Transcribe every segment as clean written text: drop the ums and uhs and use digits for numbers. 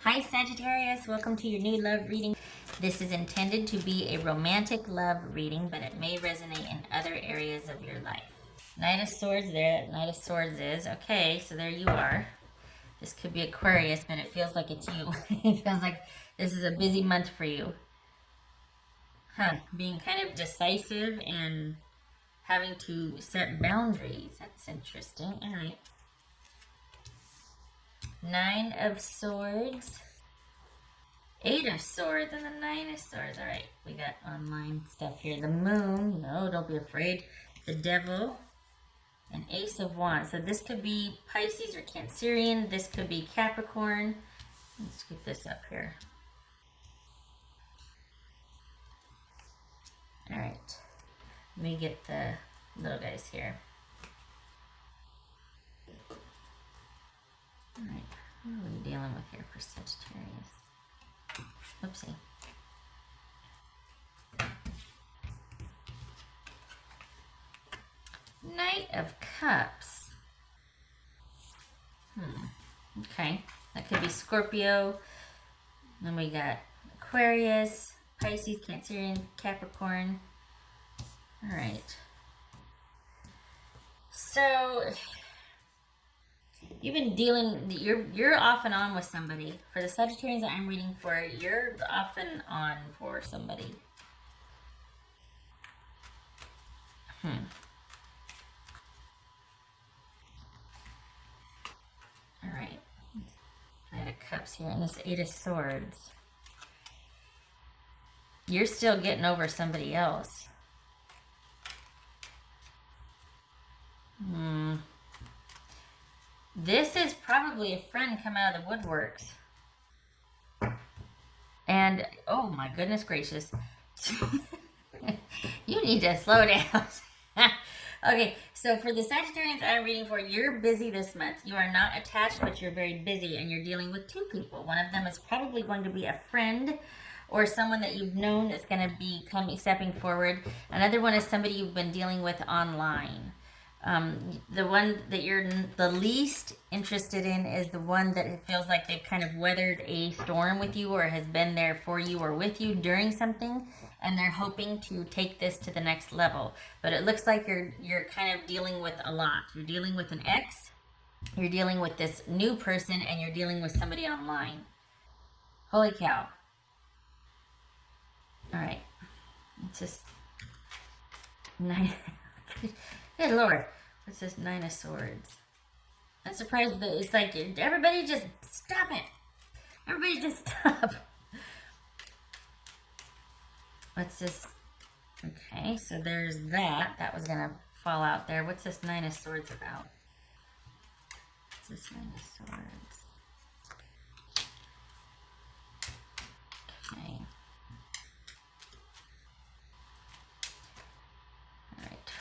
Hi Sagittarius, welcome to your new love reading. This is intended to be a romantic love reading, but it may resonate in other areas of your life. Knight of Swords there, Knight of Swords is. Okay, so there you are. This could be Aquarius, but it feels like it's you. It feels like this is a busy month for you. Being kind of decisive and having to set boundaries. That's interesting. All right. Nine of Swords, Eight of Swords, and the Nine of Swords. All right, we got online stuff here. The Moon, no, don't be afraid. The Devil, and Ace of Wands. So this could be Pisces or Cancerian. This could be Capricorn. Let's get this up here. All right, let me get the little guys here. All right, what are we dealing with here for Sagittarius? Oopsie. Knight of Cups. Okay, that could be Scorpio. Then we got Aquarius, Pisces, Cancerian, Capricorn. All right. So you've been dealing, you're off and on with somebody. For the Sagittarians that I'm reading for, you're off and on for somebody. All right. Knight of Cups here, and this Eight of Swords. You're still getting over somebody else. This is probably a friend come out of the woodworks. And, oh my goodness gracious. You need to slow down. Okay, so for the Sagittarians I'm reading for, you're busy this month. You are not attached, but you're very busy, and you're dealing with two people. One of them is probably going to be a friend or someone that you've known that's going to be stepping forward. Another one is somebody you've been dealing with online. The one that you're the least interested in is the one that it feels like they've kind of weathered a storm with you or has been there for you or with you during something, and they're hoping to take this to the next level. But it looks like you're kind of dealing with a lot. You're dealing with an ex, you're dealing with this new person, and you're dealing with somebody online. Holy cow. All right. It's just nice. Good Lord. What's this Nine of Swords? I'm surprised that it's like, everybody just stop it. Everybody just stop. What's this? Okay, so there's that. That was going to fall out there. What's this Nine of Swords about? What's this Nine of Swords? Okay.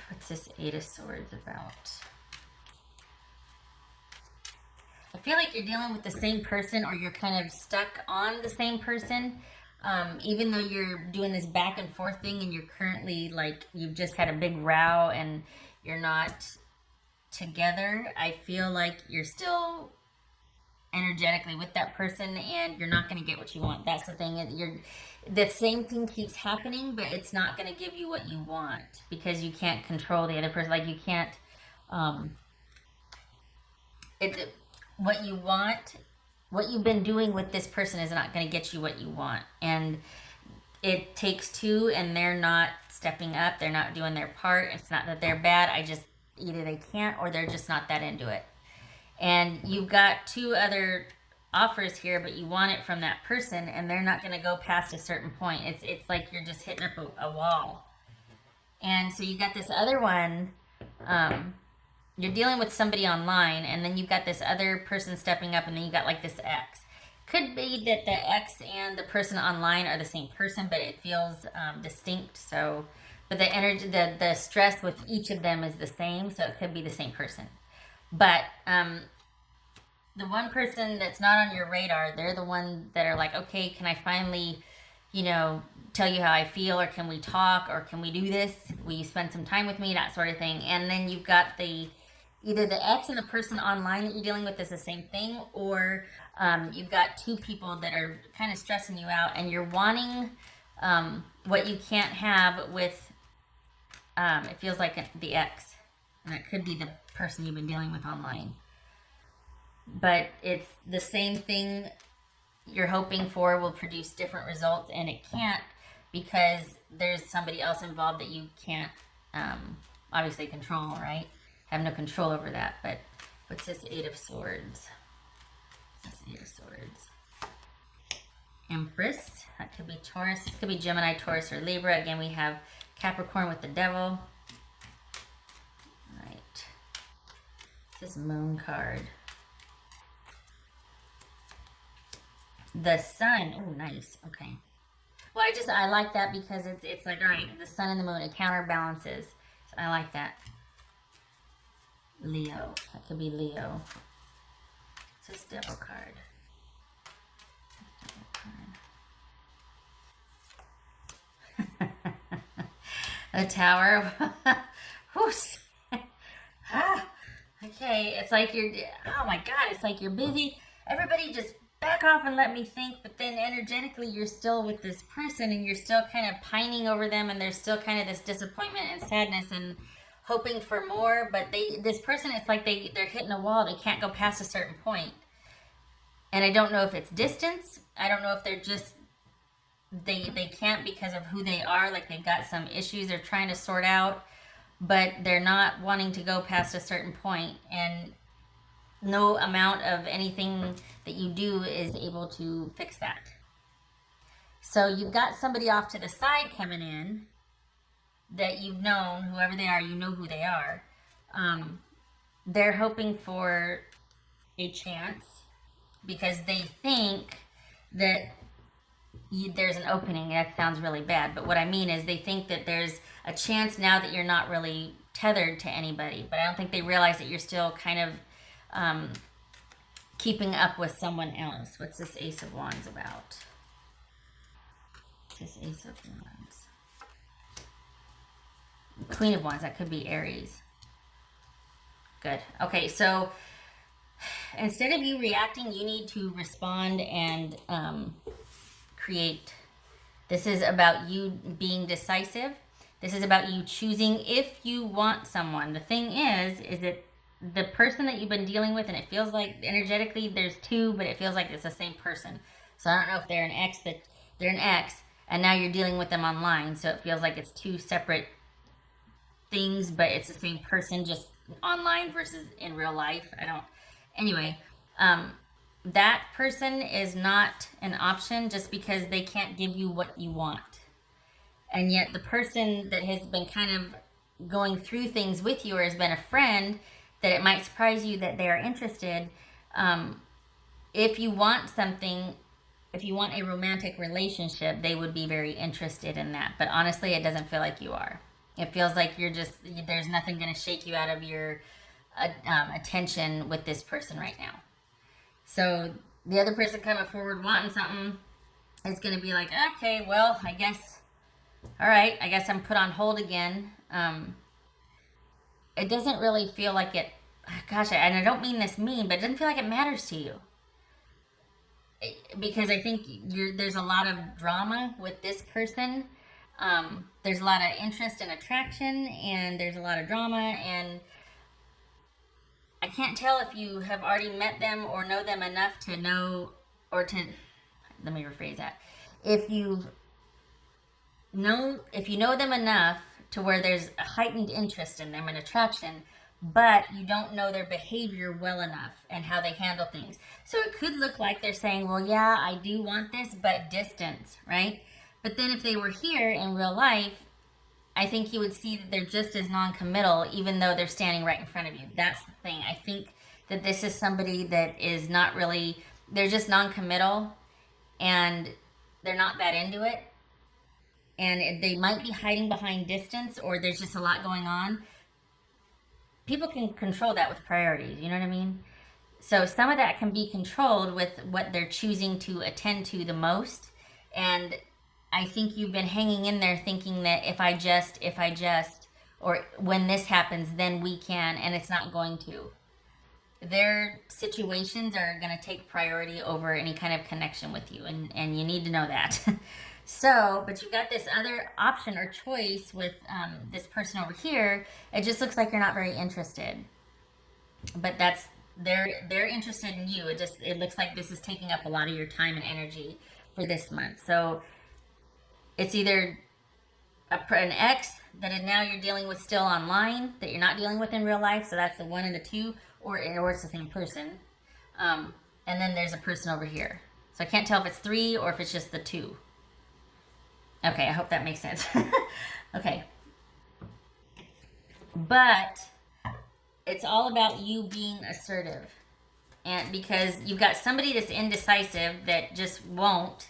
What's this Eight of Swords about? I feel like you're dealing with the same person, or you're kind of stuck on the same person. Even though you're doing this back and forth thing, and you're currently like, you've just had a big row and you're not together. I feel like you're still energetically with that person, and you're not going to get what you want. That's the thing. The same thing keeps happening, but it's not going to give you what you want because you can't control the other person. Like, you can't, what you want, what you've been doing with this person is not going to get you what you want. And it takes two, and they're not stepping up. They're not doing their part. It's not that they're bad. Either they can't, or they're just not that into it. And you've got two other offers here, but you want it from that person, and they're not going to go past a certain point. It's like you're just hitting up a wall. And so you got this other one, you're dealing with somebody online, and then you've got this other person stepping up, and then you got like this ex. Could be that the ex and the person online are the same person, but it feels distinct. So, but the energy, the stress with each of them is the same, so it could be the same person. But the one person that's not on your radar, they're the one that are like, okay, can I finally, tell you how I feel, or can we talk, or can we do this? Will you spend some time with me? That sort of thing. And then you've got either the ex and the person online that you're dealing with is the same thing, or You've got two people that are kind of stressing you out, and you're wanting what you can't have with, it feels like the ex. And that could be the person you've been dealing with online. But it's the same thing you're hoping for will produce different results, and it can't because there's somebody else involved that you can't obviously control, right? Have no control over that. But what's this Eight of Swords? This Eight of Swords. Empress. That could be Taurus. This could be Gemini, Taurus, or Libra. Again, we have Capricorn with the Devil. Right. This Moon card. The Sun. Oh, nice. Okay. Well, I like that because it's like, all right, the Sun and the Moon, it counterbalances. So I like that. Leo. That could be Leo. It's this Devil card. The Tower. Okay, it's like you're, oh my God, it's like you're busy. Everybody just back off and let me think, but then energetically you're still with this person and you're still kind of pining over them, and there's still kind of this disappointment and sadness and hoping for more, but this person, it's like they're hitting a wall. They can't go past a certain point. And I don't know if it's distance. I don't know if they're just, they can't because of who they are, like they've got some issues they're trying to sort out, but they're not wanting to go past a certain point, and no amount of anything that you do is able to fix that. So you've got somebody off to the side coming in that you've known, whoever they are, you know who they are. They're hoping for a chance because they think that there's an opening. That sounds really bad, but what I mean is they think that there's a chance now that you're not really tethered to anybody, but I don't think they realize that you're still kind of keeping up with someone else. What's this Ace of Wands about? This Ace of Wands. Queen of Wands, that could be Aries. Good. Okay, so instead of you reacting, you need to respond and create. This is about you being decisive. This is about you choosing if you want someone. The thing is that the person that you've been dealing with, and it feels like energetically there's two, but it feels like it's the same person. So I don't know if they're an ex, and now you're dealing with them online. So it feels like it's two separate things, but it's the same person, just online versus in real life. Anyway, that person is not an option just because they can't give you what you want. And yet the person that has been kind of going through things with you or has been a friend, that it might surprise you that they are interested. If you want something, if you want a romantic relationship, they would be very interested in that. But honestly, it doesn't feel like you are. It feels like there's nothing going to shake you out of your attention with this person right now. So the other person coming forward wanting something is going to be like, okay, well, I guess, all right, I guess I'm put on hold again. It doesn't really feel like it, gosh, and I don't mean this mean, but it doesn't feel like it matters to you. Because I think there's a lot of drama with this person. There's a lot of interest and attraction, and there's a lot of drama, and I can't tell if you have already met them or know them enough to know, or to, let me rephrase that. If you know them enough to where there's a heightened interest in them and attraction, but you don't know their behavior well enough and how they handle things. So it could look like they're saying, well, yeah, I do want this, but distance, right? But then if they were here in real life, I think you would see that they're just as non-committal, even though they're standing right in front of you. That's the thing. I think that this is somebody that is not really, they're just non-committal, and they're not that into it. And they might be hiding behind distance, or there's just a lot going on. People can control that with priorities, you know what I mean? So some of that can be controlled with what they're choosing to attend to the most. And I think you've been hanging in there thinking that if I just, or when this happens, then we can, and it's not going to. their situations are going to take priority over any kind of connection with you, and you need to know that. So, but you've got this other option or choice with this person over here. It just looks like you're not very interested, but that's they're interested in you. It looks like this is taking up a lot of your time and energy for this month. So it's either an ex that now you're dealing with still online that you're not dealing with in real life. So that's the 1 and the 2, or it's the same person. And then there's a person over here. So I can't tell if it's 3 or if it's just the 2. Okay, I hope that makes sense. Okay. But it's all about you being assertive. And because you've got somebody that's indecisive that just won't.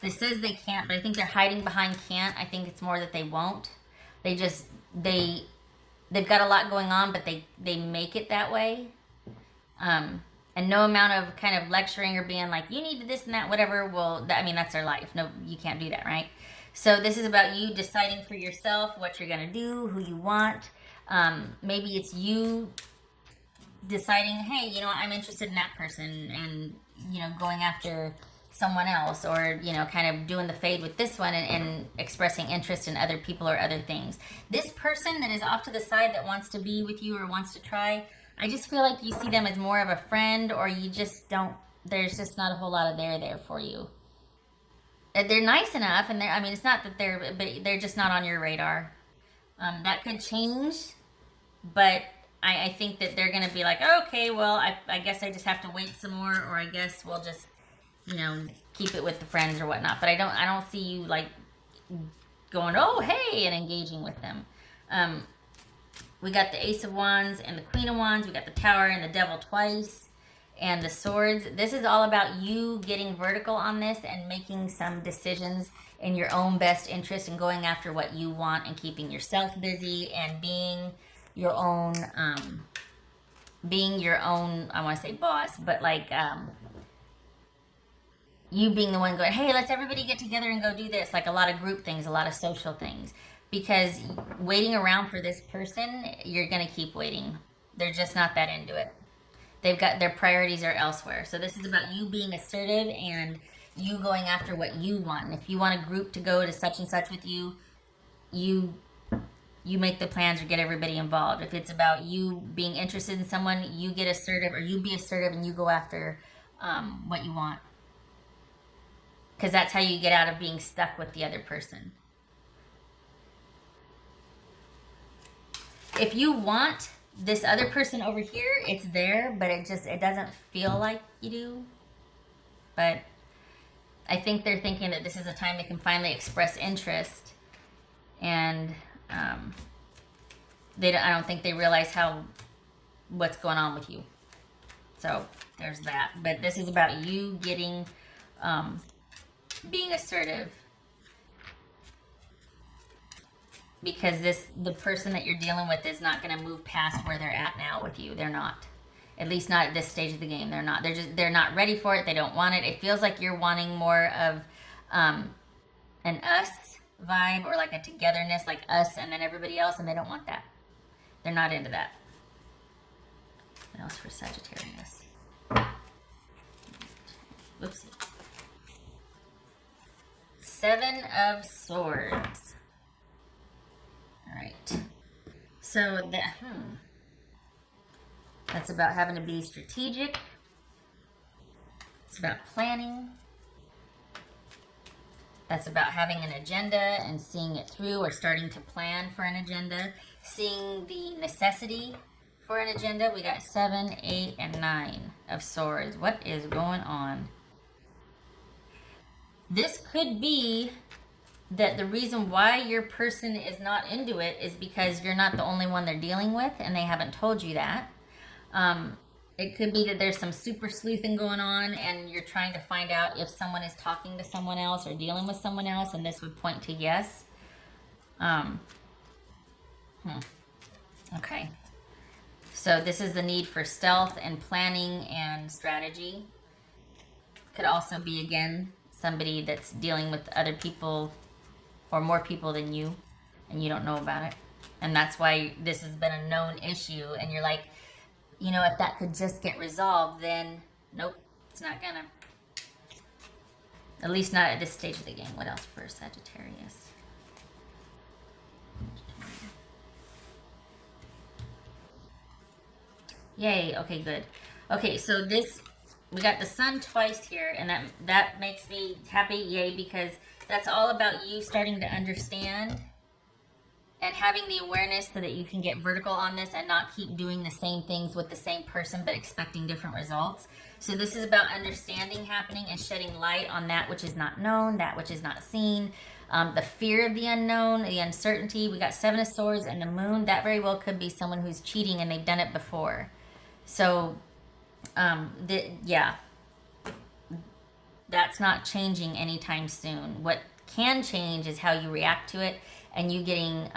This says they can't, but I think they're hiding behind can't. I think it's more that they won't. They've got a lot going on, but they make it that way. And no amount of kind of lecturing or being like, you need this and that, whatever, that's their life. No, you can't do that, right? So this is about you deciding for yourself what you're going to do, who you want. Maybe it's you deciding, hey, I'm interested in that person, and, going after someone else, or, kind of doing the fade with this one and expressing interest in other people or other things. This person that is off to the side that wants to be with you or wants to try, I just feel like you see them as more of a friend, or you just don't, there's just not a whole lot of there for you. They're nice enough, and it's not that but they're just not on your radar. That could change, but I think that they're going to be like, okay, well, I guess I just have to wait some more, or I guess we'll just, keep it with the friends or whatnot. But I don't see you like going, oh, hey, and engaging with them. We got the Ace of Wands and the Queen of Wands. We got the Tower and the Devil twice. And the Swords. This is all about you getting vertical on this and making some decisions in your own best interest and going after what you want and keeping yourself busy and being your own, I want to say boss, but like, you being the one going, hey, let's everybody get together and go do this. Like a lot of group things, a lot of social things. Because waiting around for this person, you're going to keep waiting. They're just not that into it. They've got their priorities are elsewhere. So this is about you being assertive and you going after what you want. And if you want a group to go to such and such with you, you make the plans or get everybody involved. If it's about you being interested in someone, you get assertive, or you be assertive and you go after what you want. Because that's how you get out of being stuck with the other person. If you want this other person over here, it's there, but it doesn't feel like you do. But I think they're thinking that this is a time they can finally express interest, and I don't think they realize what's going on with you. So there's that. But this is about you getting, being assertive. Because the person that you're dealing with is not going to move past where they're at now with you. They're not. At least not at this stage of the game. They're not. They're not ready for it. They don't want it. It feels like you're wanting more of an us vibe, or like a togetherness, like us and then everybody else, and they don't want that. They're not into that. What else for Sagittarius? Whoopsie. 7 of Swords. All right. So that's about having to be strategic. It's about planning. That's about having an agenda and seeing it through, or starting to plan for an agenda. Seeing the necessity for an agenda. We got 7, 8, and 9 of Swords. What is going on? This could be that the reason why your person is not into it is because you're not the only one they're dealing with, and they haven't told you that. It could be that there's some super sleuthing going on, and you're trying to find out if someone is talking to someone else or dealing with someone else, and this would point to yes. Okay. So this is the need for stealth and planning and strategy. Could also be, again, somebody that's dealing with other people or more people than you, and you don't know about it. And that's why this has been a known issue, and you're like, you know, if that could just get resolved, then nope, it's not gonna. At least not at this stage of the game. What else for Sagittarius? Yay, okay, good. Okay, so this, we got the sun twice here, and that makes me happy, yay, because that's all about you starting to understand and having the awareness so that you can get vertical on this and not keep doing the same things with the same person but expecting different results. So this is about understanding happening and shedding light on that which is not known, that which is not seen, the fear of the unknown, the uncertainty. We got Seven of Swords and the Moon. That very well could be someone who's cheating and they've done it before. So, yeah, that's not changing anytime soon. What can change is how you react to it and you getting,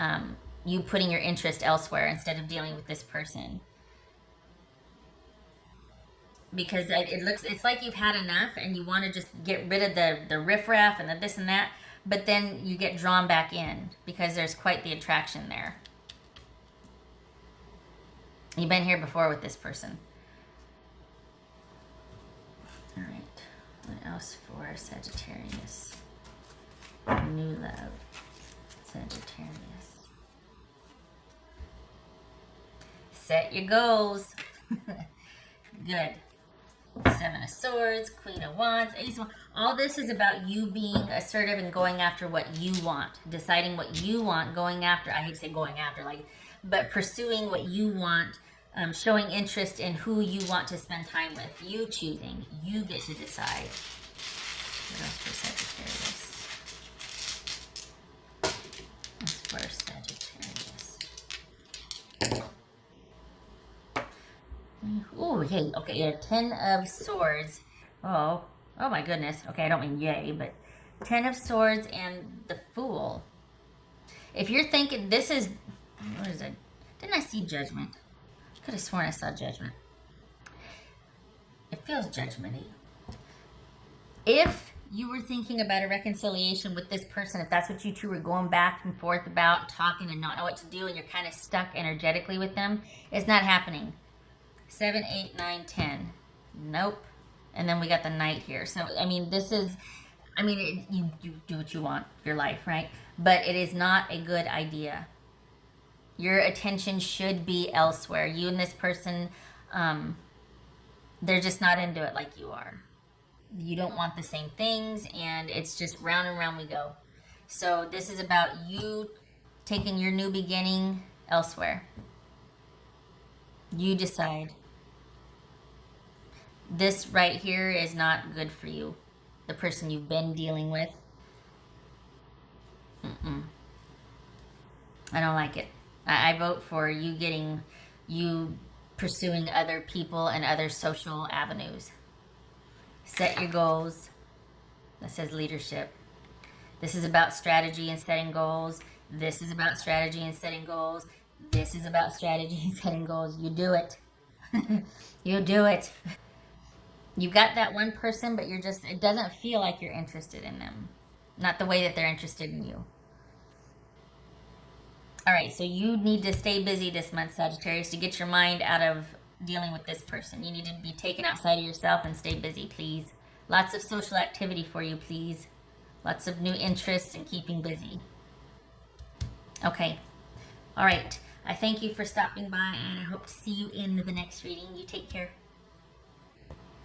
you putting your interest elsewhere instead of dealing with this person. Because it's like you've had enough and you want to just get rid of the riffraff and the this and that, but then you get drawn back in because there's quite the attraction there. You've been here before with this person. All right. What else for Sagittarius? New love. Sagittarius. Set your goals. Good. Seven of Swords, Queen of Wands, Ace of Wands. All this is about you being assertive and going after what you want. Deciding what you want, going after, I hate to say going after, like, but pursuing what you want, showing interest in who you want to spend time with. You choosing. You get to decide. What else for Sagittarius? What's for Sagittarius? Oh, hey, okay, yeah, 10 of Swords. Oh my goodness. Okay, I don't mean yay, but 10 of Swords and the Fool. If you're thinking this is, what is it? Didn't I see Judgment? I could have sworn I saw Judgment. It feels judgmenty. If you were thinking about a reconciliation with this person, if that's what you two were going back and forth about, talking and not know what to do, and you're kind of stuck energetically with them, it's not happening. 7, 8, 9, 10. Nope. And then we got the Knight here. So, I mean, this is, I mean, you do what you want, your life, right? But it is not a good idea. Your attention should be elsewhere. You and this person, they're just not into it like you are. You don't want the same things, and it's just round and round we go. So this is about you taking your new beginning elsewhere. You decide. This right here is not good for you. The person you've been dealing with. I don't like it. I vote for you pursuing other people and other social avenues. Set your goals. That says leadership. This is about strategy and setting goals. This is about strategy and setting goals. This is about strategy and setting goals. You do it. You do it. You got that one person, but it doesn't feel like you're interested in them. Not the way that they're interested in you. All right, so you need to stay busy this month, Sagittarius, to get your mind out of dealing with this person. You need to be taken outside of yourself and stay busy, please. Lots of social activity for you, please. Lots of new interests and keeping busy. Okay. All right. I thank you for stopping by, and I hope to see you in the next reading. You take care.